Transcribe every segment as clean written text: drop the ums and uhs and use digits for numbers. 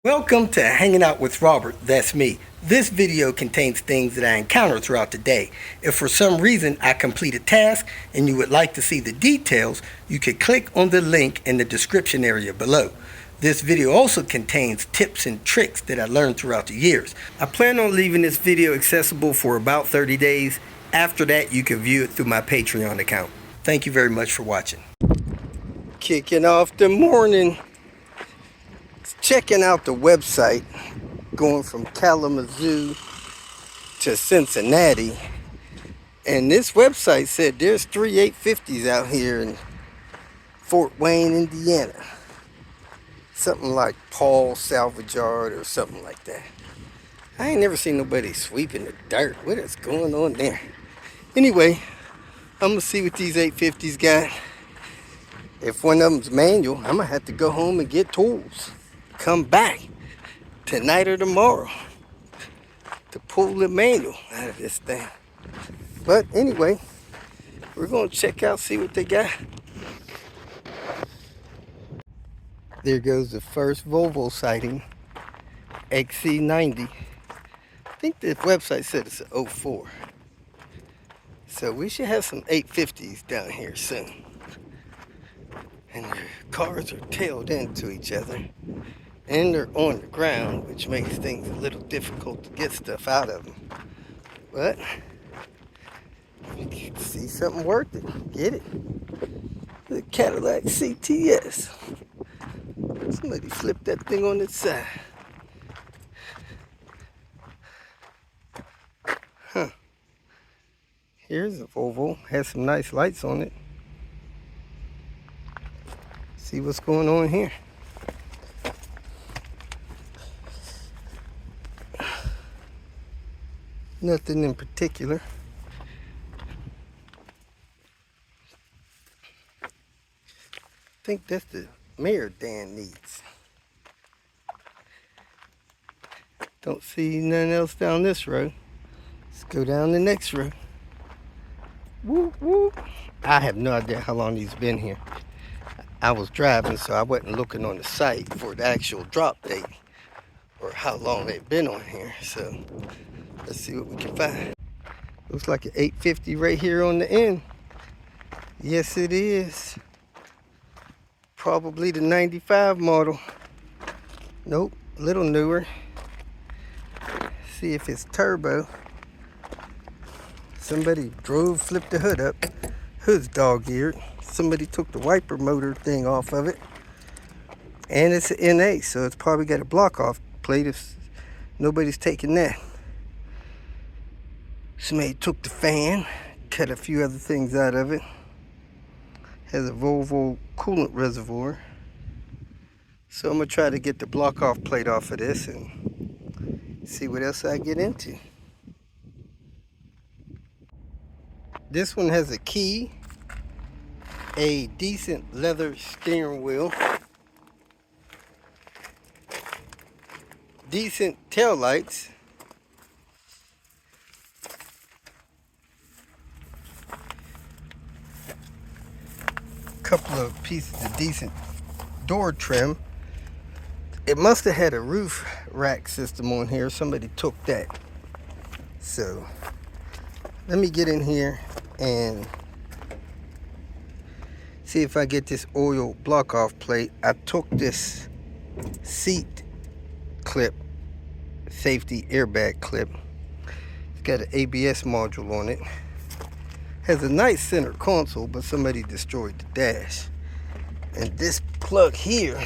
Welcome to Hanging Out with Robert, that's me. This video contains things that I encounter throughout the day. If for some reason I complete a task and you would like to see the details, you can click on the link in the description area below. This video also contains tips and tricks that I learned throughout the years. I plan on leaving this video accessible for about 30 days. After that, you can view it through my Patreon account. Thank you very much for watching. Kicking off the morning. Checking out the website, going from Kalamazoo to Cincinnati, and this website said there's 3 850s out here in Fort Wayne, Indiana. Something like Paul Salvage Yard or something like that. I ain't never seen nobody sweeping the dirt. What is going on there? Anyway, I'm gonna see what these 850s got. If one of them's manual, I'm gonna have to go home and get tools. Come back tonight or tomorrow to pull the manual out of this thing. But anyway, we're gonna check out, see what they got. There goes the first Volvo sighting, XC90. I think the website said it's an 04. So we should have some 850s down here soon. And their cars are tailed into each other. And they're on the ground, which makes things a little difficult to get stuff out of them. But if you can see something worth it, get it. The Cadillac CTS. Somebody flipped that thing on its side. Huh. Here's a Volvo. Has some nice lights on it. See what's going on here. Nothing in particular. I think that's the mirror Dan needs. Don't see nothing else down this road. Let's go down the next road. Whoop, whoop. I have no idea how long these been here. I was driving, so I wasn't looking on the site for the actual drop date or how long they've been on here. So let's see what we can find. Looks like an 850 right here on the end. Yes, it is. Probably the 95 model. Nope, a little newer. See if it's turbo. Somebody flipped the hood up. Hood's dog-eared. Somebody took the wiper motor thing off of it. And it's an NA, so it's probably got a block-off plate if nobody's taking that. Somebody took the fan, cut a few other things out of it. Has a Volvo coolant reservoir. So I'm gonna try to get the block off plate off of this and see what else I get into. This one has a key, a decent leather steering wheel, decent tail lights, couple of pieces of decent door trim. It must have had a roof rack system on here. Somebody took that. So let me get in here and see if I get this oil block off plate. I took this seat clip, safety airbag clip. It's got an ABS module on it. Has a nice center console, but somebody destroyed the dash. And this plug here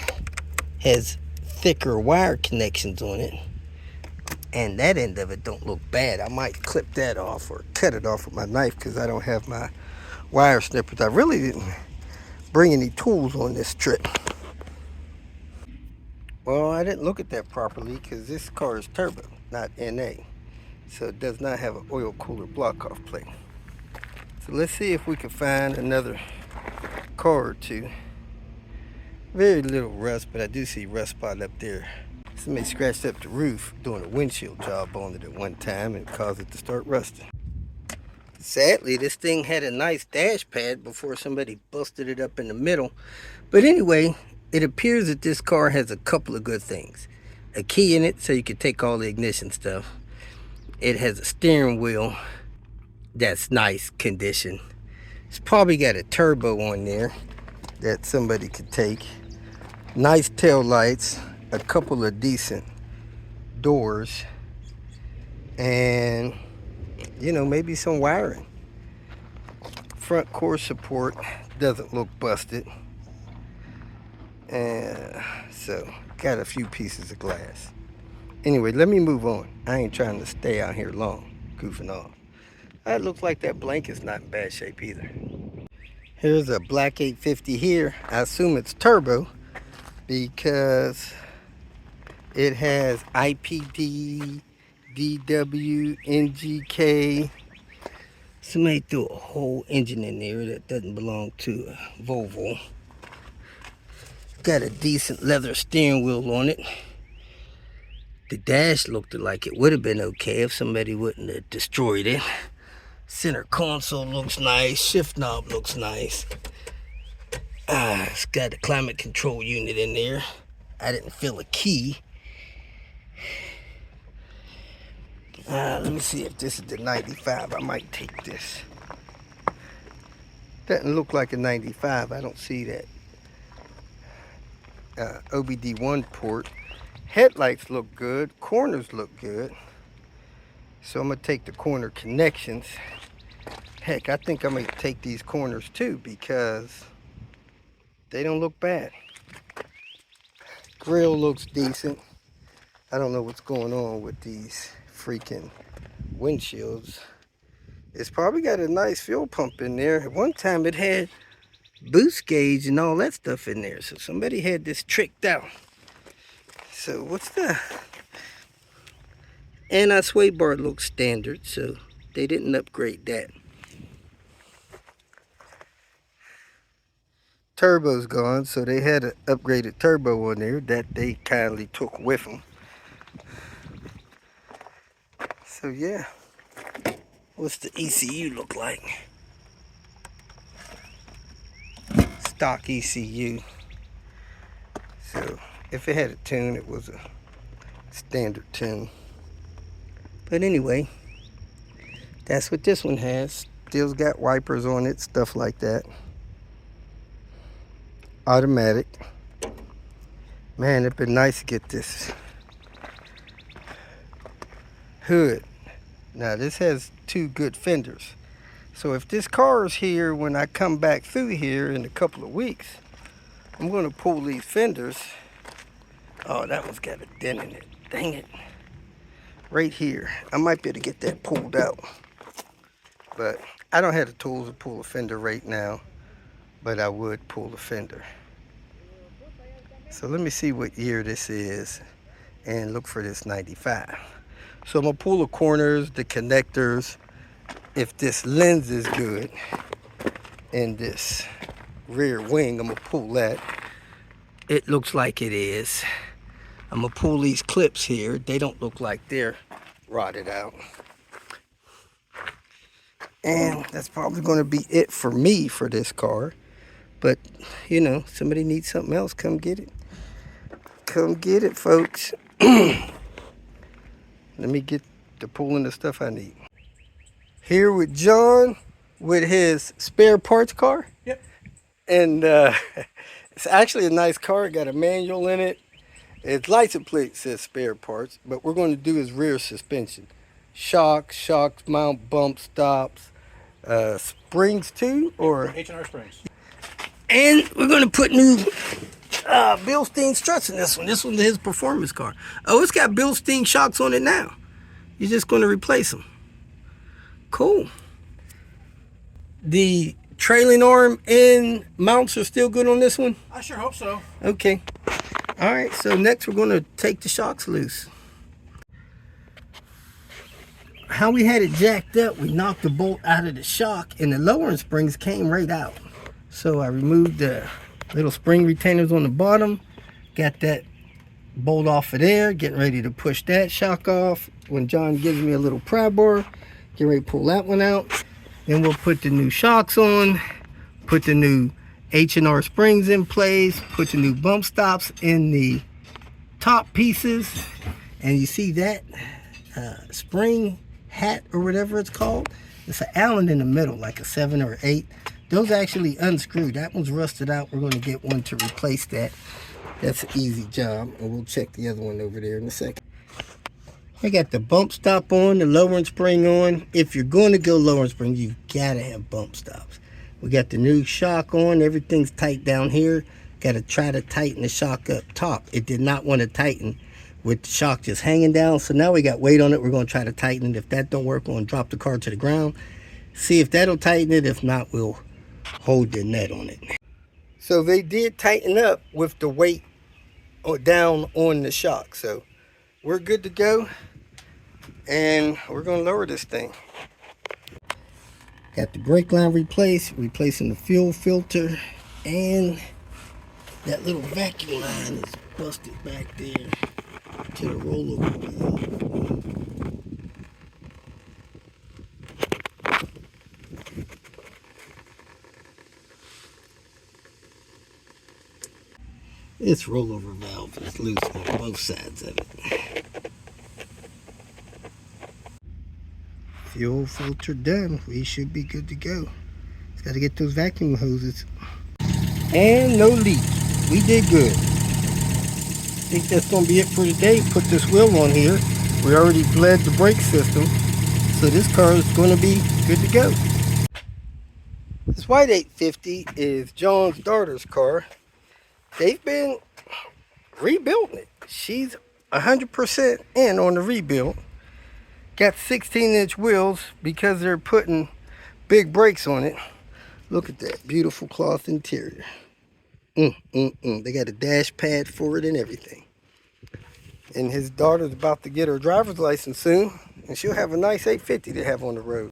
has thicker wire connections on it. And that end of it don't look bad. I might clip that off or cut it off with my knife because I don't have my wire snippers. I really didn't bring any tools on this trip. Well, I didn't look at that properly because this car is turbo, not NA. So it does not have an oil cooler block off plate. So let's see if we can find another car or two. Very little rust, but I do see rust spot up there. Somebody scratched up the roof doing a windshield job on it at one time and caused it to start rusting. Sadly, this thing had a nice dash pad before somebody busted it up in the middle. But anyway, it appears that this car has a couple of good things. a key in it so you can take all the ignition stuff. It has a steering wheel that's nice condition. It's probably got a turbo on there that somebody could take. Nice tail lights, a couple of decent doors, and you know, maybe some wiring. Front core support doesn't look busted, and so got a few pieces of glass. Anyway, let me move on. I ain't trying to stay out here long goofing off. That looks like that blanket's not in bad shape either. Here's a black 850 here. I assume it's turbo because it has IPD, DW, NGK. Somebody threw a whole engine in there that doesn't belong to a Volvo. Got a decent leather steering wheel on it. The dash looked like it would have been okay if somebody wouldn't have destroyed it. Center console looks nice. Shift knob looks nice. It's got a climate control unit in there. I didn't feel a key. Let me see if this is the 95. I might take this. Doesn't look like a 95. I don't see that. OBD1 port. Headlights look good. Corners look good. So I'm going to take the corner connections. Heck, I think I'm going to take these corners too because they don't look bad. Grill looks decent. I don't know what's going on with these freaking windshields. It's probably got a nice fuel pump in there. At one time it had boost gauge and all that stuff in there. So somebody had this tricked out. So what's the anti-sway bar looks standard, so they didn't upgrade that. Turbo's gone, so they had an upgraded turbo on there that they kindly took with them. So yeah, what's the ECU look like? Stock ECU. So if it had a tune, it was a standard tune. But anyway, that's what this one has. Still's got wipers on it, stuff like that. Automatic. Man, it'd been nice to get this hood. Now this has two good fenders. So if this car is here when I come back through here in a couple of weeks, I'm going to pull these fenders. Oh, that one's got a dent in it. Dang it. Right here. I might be able to get that pulled out. But I don't have the tools to pull a fender right now. But I would pull the fender. So let me see what year this is and look for this 95. So I'm going to pull the corners, the connectors. If this lens is good and this rear wing, I'm going to pull that. It looks like it is. I'm going to pull these clips here. They don't look like they're rotted out. And that's probably going to be it for me for this car. But, you know, somebody needs something else, come get it. Come get it, folks. Let me get to pulling the stuff I need. Here with John with his spare parts car. Yep. And it's actually a nice car. It got a manual in it. Its license plate says spare parts. But we're going to do his rear suspension. Shocks, mount, bump stops. Springs too? Or H&R springs. And we're going to put new Bilstein struts in this one. This one's his performance car. Oh, it's got Bilstein shocks on it now. You're just going to replace them. Cool. The trailing arm and mounts are still good on this one? I sure hope so. Okay. All right, so next we're going to take the shocks loose. How we had it jacked up, we knocked the bolt out of the shock and the lowering springs came right out. So I removed the little spring retainers on the bottom, got that bolt off of there, getting ready to push that shock off. When John gives me a little pry bar, get ready to pull that one out. Then we'll put the new shocks on, put the new H&R springs in place, put the new bump stops in the top pieces, and you see that spring hat or whatever it's called, it's an Allen in the middle, like a 7 or 8. Those actually unscrew. That one's rusted out. We're going to get one to replace that. That's an easy job, and we'll check the other one over there in a second. I got the bump stop on, the lowering spring on. If you're going to go lowering spring, you've got to have bump stops. We got the new shock on. Everything's tight down here. Got to try to tighten the shock up top. It did not want to tighten with the shock just hanging down. So now we got weight on it. We're going to try to tighten it. If that don't work, we're going to drop the car to the ground. See if that'll tighten it. If not, we'll hold the net on it. So they did tighten up with the weight down on the shock. So we're good to go. And we're going to lower this thing. Got the brake line replaced, replacing the fuel filter, and that little vacuum line is busted back there to the rollover valve. This rollover valve is loose on both sides of it. Fuel filter done. We should be good to go. Just got to get those vacuum hoses. And no leak. We did good. I think that's going to be it for today. Put this wheel on here. We already bled the brake system. So this car is going to be good to go. This white 850 is John's daughter's car. They've been rebuilding it. She's 100% in on the rebuild. Got 16-inch wheels because they're putting big brakes on it. Look at that beautiful cloth interior. They got a dash pad for it and everything. And his daughter's about to get her driver's license soon, and she'll have a nice 850 to have on the road.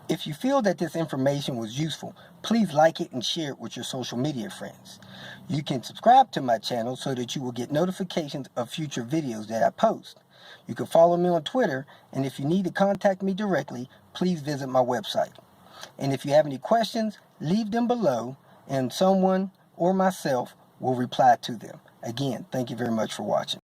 If you feel that this information was useful, please like it and share it with your social media friends. You can subscribe to my channel so that you will get notifications of future videos that I post. You can follow me on Twitter, and if you need to contact me directly, please visit my website. And if you have any questions, leave them below, and someone or myself will reply to them. Again, thank you very much for watching.